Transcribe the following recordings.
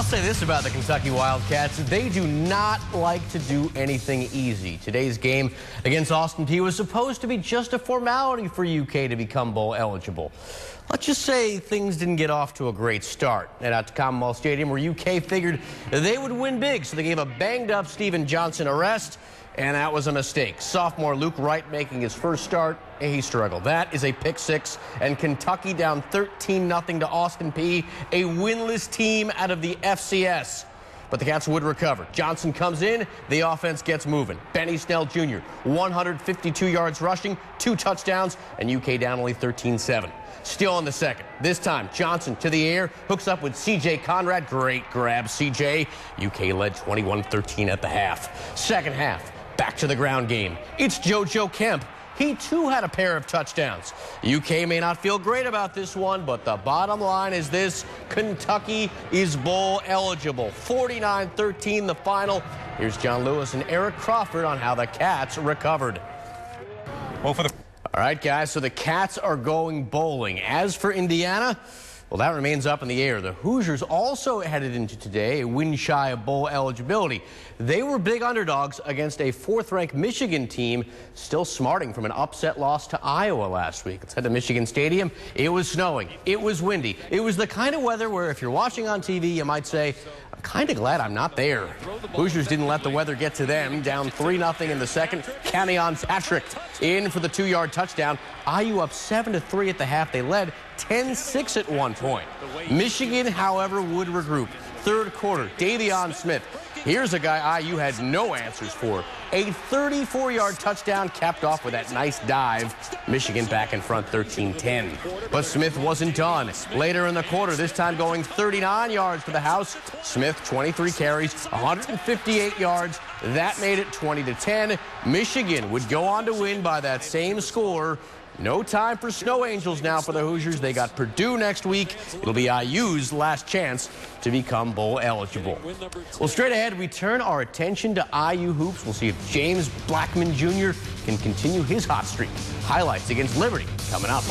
I'll say this about the Kentucky Wildcats. They do not like to do anything easy. Today's game against Austin Peay was supposed to be just a formality for UK to become bowl eligible. Let's just say things didn't get off to a great start. Head out to Commonwealth Stadium, where UK figured they would win big, so they gave a banged-up Stephen Johnson a rest, and that was a mistake. Sophomore Luke Wright making his first start, he struggled. That is a pick six, and Kentucky down 13-0 to Austin Peay, a winless team out of the FCS. But the Cats would recover. Johnson comes in, the offense gets moving. Benny Snell Jr., 152 yards rushing, 2 touchdowns, and UK down only 13-7. Still in the second. This time, Johnson to the air, hooks up with C.J. Conrad. Great grab, C.J. UK led 21-13 at the half. Second half, back to the ground game. It's JoJo Kemp. He, too, had a pair of touchdowns. UK may not feel great about this one, but the bottom line is this: Kentucky is bowl eligible. 49-13 the final. Here's John Lewis and Eric Crawford on how the Cats recovered. All right, guys, so the Cats are going bowling. As for Indiana, well, that remains up in the air. The Hoosiers also headed into today a win shy of bowl eligibility. They were big underdogs against a 4th-ranked Michigan team, still smarting from an upset loss to Iowa last week. Let's head to Michigan Stadium. It was snowing. It was windy. It was the kind of weather where if you're watching on TV, you might say, I'm kind of glad I'm not there. Hoosiers didn't let the weather get to them. Down 3-0 in the second. Kenyon Patrick in for the 2-yard touchdown. IU up 7-3 at the half. They led 10-6 at one point. Michigan, however, would regroup. Third quarter, Davion Smith. Here's a guy IU had no answers for. A 34-yard touchdown capped off with that nice dive. Michigan back in front 13-10. But Smith wasn't done. Later in the quarter, this time going 39 yards to the house. Smith, 23 carries, 158 yards. That made it 20-10. Michigan would go on to win by that same score. No time for Snow Angels now for the Hoosiers. They got Purdue next week. It'll be IU's last chance to become bowl eligible. Well, straight ahead, we turn our attention to IU hoops. We'll see if James Blackman Jr. can continue his hot streak. Highlights against Liberty coming up.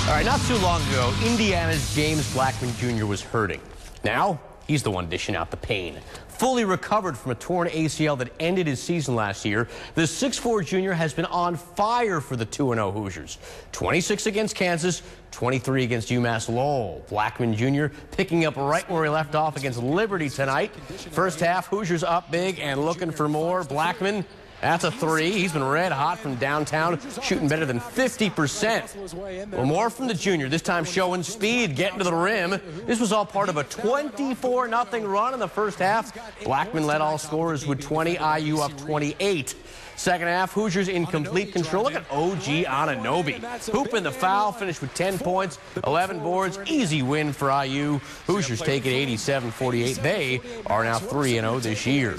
All right, not too long ago, Indiana's James Blackman Jr. was hurting. Now, he's the one dishing out the pain. Fully recovered from a torn ACL that ended his season last year, the 6'4 junior has been on fire for the 2-0 Hoosiers. 26 against Kansas, 23 against UMass Lowell. Blackman Jr. picking up right where he left off against Liberty tonight. First half, Hoosiers up big and looking for more. Blackman, that's a 3. He's been red hot from downtown, shooting better than 50%. Well, more from the junior, this time showing speed, getting to the rim. This was all part of a 24-0 run in the first half. Blackman led all scorers with 20, IU up 28. Second half, Hoosiers in complete control. Look at OG Anunoby. Hooping the foul, finished with 10 points, 11 boards. Easy win for IU. Hoosiers take it 87-48. They are now 3-0 this year.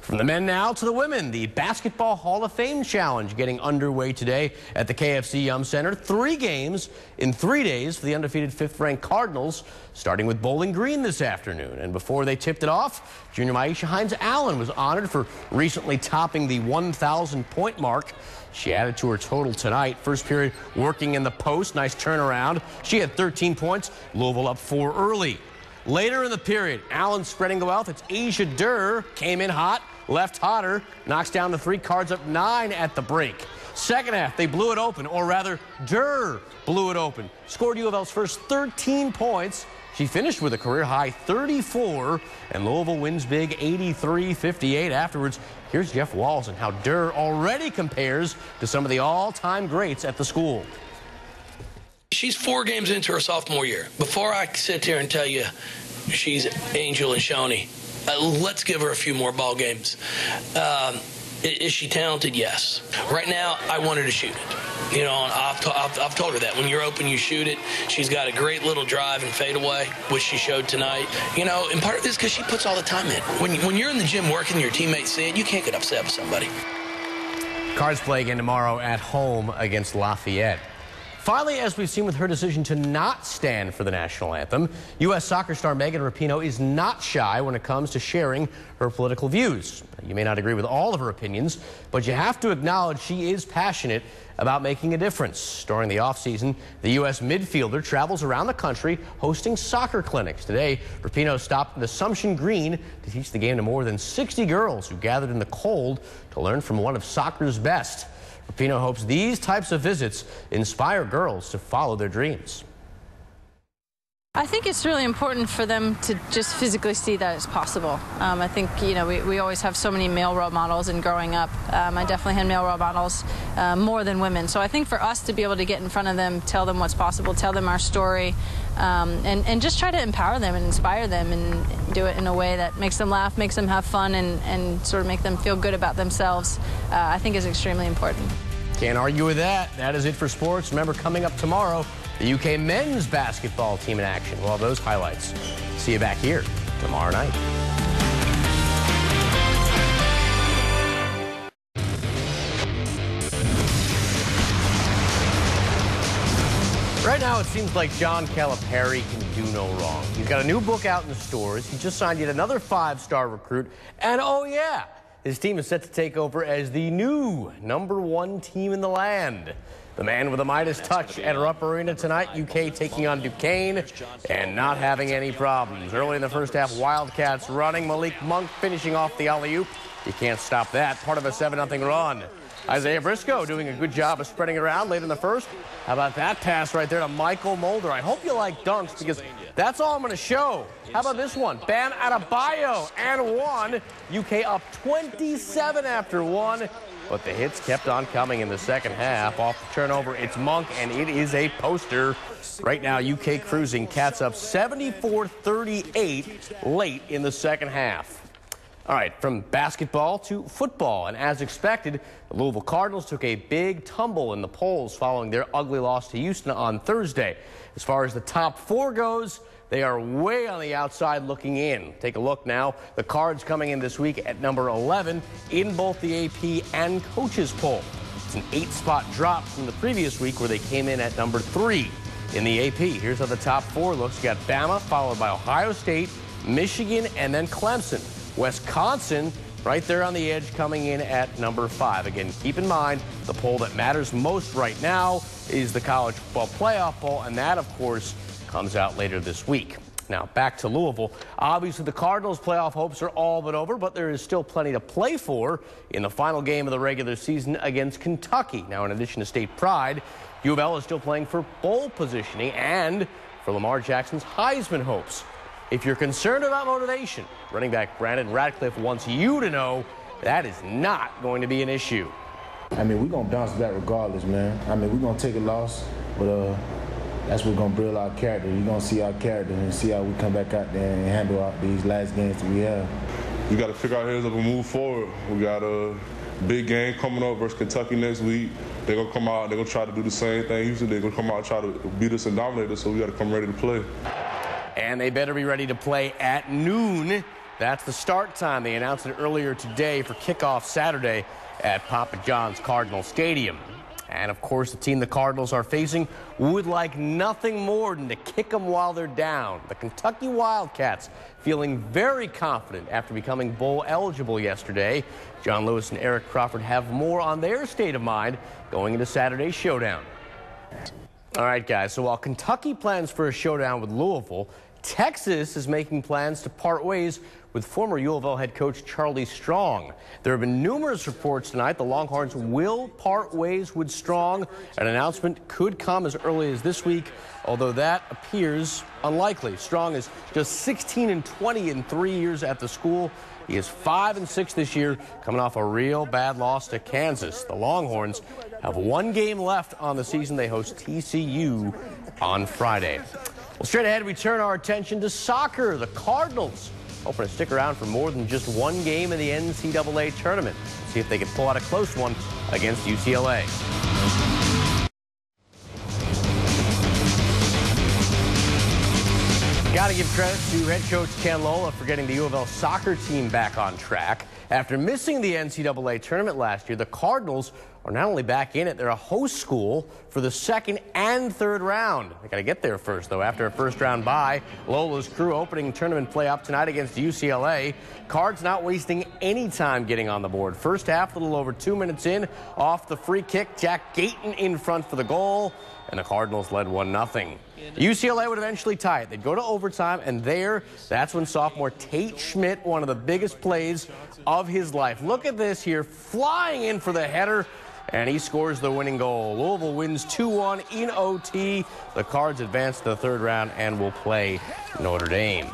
From the men now to the women, the Basketball Hall of Fame Challenge getting underway today at the KFC Yum Center. 3 games in 3 days for the undefeated 5th-ranked Cardinals, starting with Bowling Green this afternoon. And before they tipped it off, junior Myesha Hines-Allen was honored for recently topping the 1,000-point mark. She added to her total tonight. First period working in the post. Nice turnaround. She had 13 points. Louisville up 4 early. Later in the period, Allen spreading the wealth. It's Asia Durr. Came in hot. Left hotter, knocks down the 3, Cards up 9 at the break. Second half, they blew it open, or rather, Durr blew it open. Scored U of L's first 13 points. She finished with a career-high 34, and Louisville wins big 83-58. Afterwards, here's Jeff Walls and how Durr already compares to some of the all-time greats at the school. She's 4 games into her sophomore year. Before I sit here and tell you she's Angel and Shoney, let's give her a few more ball games. Is she talented? Yes. Right now, I want her to shoot it. You know, and I've told her that. When you're open, you shoot it. She's got a great little drive and fadeaway, which she showed tonight. You know, and part of this is because she puts all the time in. When you're in the gym working, your teammates see it, you can't get upset with somebody. Cards play again tomorrow at home against Lafayette. Finally, as we've seen with her decision to not stand for the national anthem, U.S. soccer star Megan Rapinoe is not shy when it comes to sharing her political views. You may not agree with all of her opinions, but you have to acknowledge she is passionate about making a difference. During the offseason, the U.S. midfielder travels around the country hosting soccer clinics. Today, Rapinoe stopped in Assumption Green to teach the game to more than 60 girls who gathered in the cold to learn from one of soccer's best. Rapinoe hopes these types of visits inspire girls to follow their dreams. I think it's really important for them to just physically see that it's possible. I think, we always have so many male role models, and growing up, I definitely had male role models more than women. So I think for us to be able to get in front of them, tell them what's possible, tell them our story, and just try to empower them and inspire them and do it in a way that makes them laugh, makes them have fun, and sort of make them feel good about themselves, I think is extremely important. Can't argue with that. That is it for sports. Remember, coming up tomorrow, the UK men's basketball team in action. We'll have those highlights. See you back here tomorrow night. Right now, it seems like John Calipari can do no wrong. He's got a new book out in the stores. He just signed yet another 5-star recruit. And oh yeah, his team is set to take over as the new #1 team in the land. The man with the Midas touch at Rupp Arena tonight, UK taking on Duquesne and not having any problems. Early in the first half, Wildcats running. Malik Monk finishing off the alley-oop. You can't stop that. Part of a 7-0 run. Isaiah Briscoe doing a good job of spreading it around late in the first. How about that pass right there to Michael Mulder? I hope you like dunks because that's all I'm going to show. How about this one? Bam Adebayo and one. UK up 27 after one. But the hits kept on coming in the second half. Off the turnover, it's Monk, and it is a poster. Right now, UK cruising. Cats up 74-38 late in the second half. All right, from basketball to football. And as expected, the Louisville Cardinals took a big tumble in the polls following their ugly loss to Houston on Thursday. As far as the top 4 goes, they are way on the outside looking in. Take a look now. The Cards coming in this week at number 11 in both the AP and coaches poll. It's an 8-spot drop from the previous week where they came in at number 3 in the AP. Here's how the top 4 looks. You got Bama, followed by Ohio State, Michigan, and then Clemson. Wisconsin right there on the edge coming in at number 5. Again, keep in mind the poll that matters most right now is the College Football Playoff poll, and that, of course, comes out later this week. Now, back to Louisville. Obviously, the Cardinals' playoff hopes are all but over, but there is still plenty to play for in the final game of the regular season against Kentucky. Now, in addition to state pride, U of L is still playing for bowl positioning and for Lamar Jackson's Heisman hopes. If you're concerned about motivation, running back Brandon Radcliffe wants you to know that is not going to be an issue. I mean, we're going to bounce back regardless, man. I mean, we're going to take a loss, but that's what's going to build our character. You're going to see our character and see how we come back out there and handle out these last games that we have. We got to pick our heads up and move forward. We got a big game coming up versus Kentucky next week. They're going to come out, they're going to try to do the same thing Houston. They're going to come out and try to beat us and dominate us, so we got to come ready to play. And they better be ready to play at noon. That's the start time. They announced it earlier today for kickoff Saturday at Papa John's Cardinal Stadium. And, of course, the team the Cardinals are facing would like nothing more than to kick them while they're down. The Kentucky Wildcats feeling very confident after becoming bowl eligible yesterday. John Lewis and Eric Crawford have more on their state of mind going into Saturday's showdown. All right, guys, so while Kentucky plans for a showdown with Louisville, Texas is making plans to part ways with former U of L head coach Charlie Strong. There have been numerous reports tonight the Longhorns will part ways with Strong. An announcement could come as early as this week, although that appears unlikely. Strong is just 16-20 in 3 years at the school. He is 5-6 this year, coming off a real bad loss to Kansas. The Longhorns have 1 game left on the season. They host TCU on Friday. Well, straight ahead, we turn our attention to soccer. The Cardinals hoping to stick around for more than just 1 game in the NCAA tournament. See if they can pull out a close one against UCLA. Got to give credit to head coach Ken Lola for getting the U of L soccer team back on track. After missing the NCAA tournament last year, the Cardinals are not only back in it, they're a host school for the second and third round. They got to get there first, though. After a first-round bye, Lola's Crew opening tournament play up tonight against UCLA. Cards not wasting any time getting on the board. First half, a little over 2 minutes in, off the free kick, Jack Gayton in front for the goal, and the Cardinals led 1-0. UCLA would eventually tie it. They'd go to overtime, and that's when sophomore Tate Schmidt, one of the biggest plays of his life. Look at this here, flying in for the header, and he scores the winning goal. Louisville wins 2-1 in OT. The Cards advance to the third round and will play Notre Dame.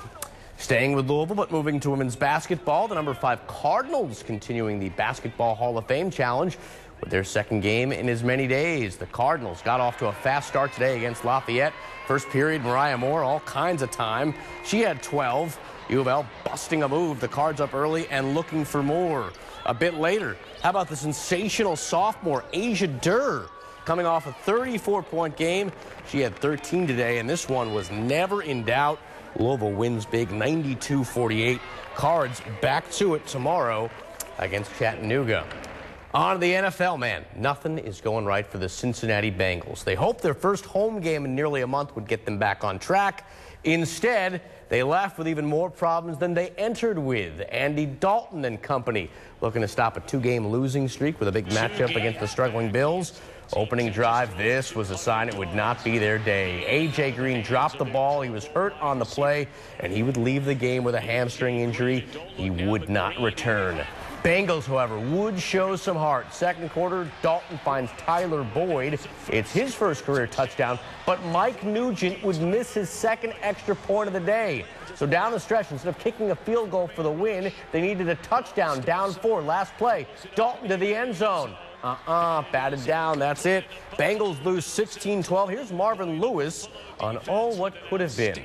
Staying with Louisville, but moving to women's basketball, the number 5 Cardinals continuing the Basketball Hall of Fame challenge with their second game in as many days. The Cardinals got off to a fast start today against Lafayette. First period, Mariah Moore, all kinds of time. She had 12. U of L busting a move. The Cards up early and looking for more. A bit later, how about the sensational sophomore Asia Durr coming off a 34-point game? She had 13 today, and this one was never in doubt. Louisville wins big, 92-48. Cards back to it tomorrow against Chattanooga. On to the NFL, man. Nothing is going right for the Cincinnati Bengals. They hoped their first home game in nearly a month would get them back on track. Instead, they left with even more problems than they entered with. Andy Dalton and company looking to stop a 2-game losing streak with a big matchup against the struggling Bills. Opening drive, this was a sign it would not be their day. A.J. Green dropped the ball. He was hurt on the play, and he would leave the game with a hamstring injury. He would not return. Bengals, however, would show some heart. Second quarter, Dalton finds Tyler Boyd. It's his first career touchdown, but Mike Nugent would miss his second extra point of the day. So down the stretch, instead of kicking a field goal for the win, they needed a touchdown, down 4, last play. Dalton to the end zone. Batted down, that's it. Bengals lose 16-12. Here's Marvin Lewis on what could have been.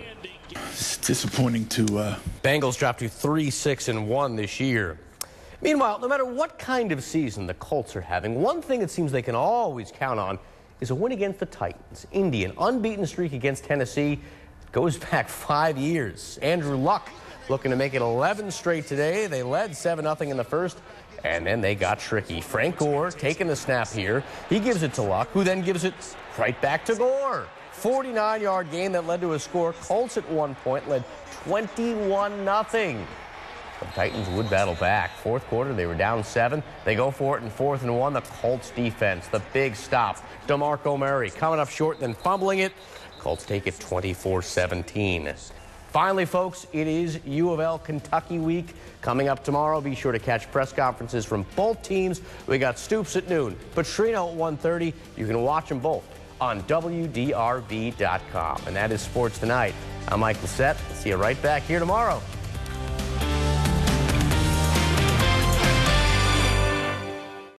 It's disappointing to... Bengals dropped to 3-6-1 this year. Meanwhile, no matter what kind of season the Colts are having, one thing it seems they can always count on is a win against the Titans. Indy, an unbeaten streak against Tennessee, goes back 5 years. Andrew Luck looking to make it 11 straight today. They led 7-0 in the first, and then they got tricky. Frank Gore taking the snap here. He gives it to Luck, who then gives it right back to Gore. 49-yard gain that led to a score. Colts at one point led 21-0. The Titans would battle back. Fourth quarter, they were down 7. They go for it in 4th and 1. The Colts defense, the big stop. DeMarco Murray coming up short, then fumbling it. Colts take it 24-17. Finally, folks, it is U of L Kentucky week coming up tomorrow. Be sure to catch press conferences from both teams. We got Stoops at noon, Petrino at 1:30. You can watch them both on WDRB.com. And that is Sports Tonight. I'm Mike Lissette. See you right back here tomorrow.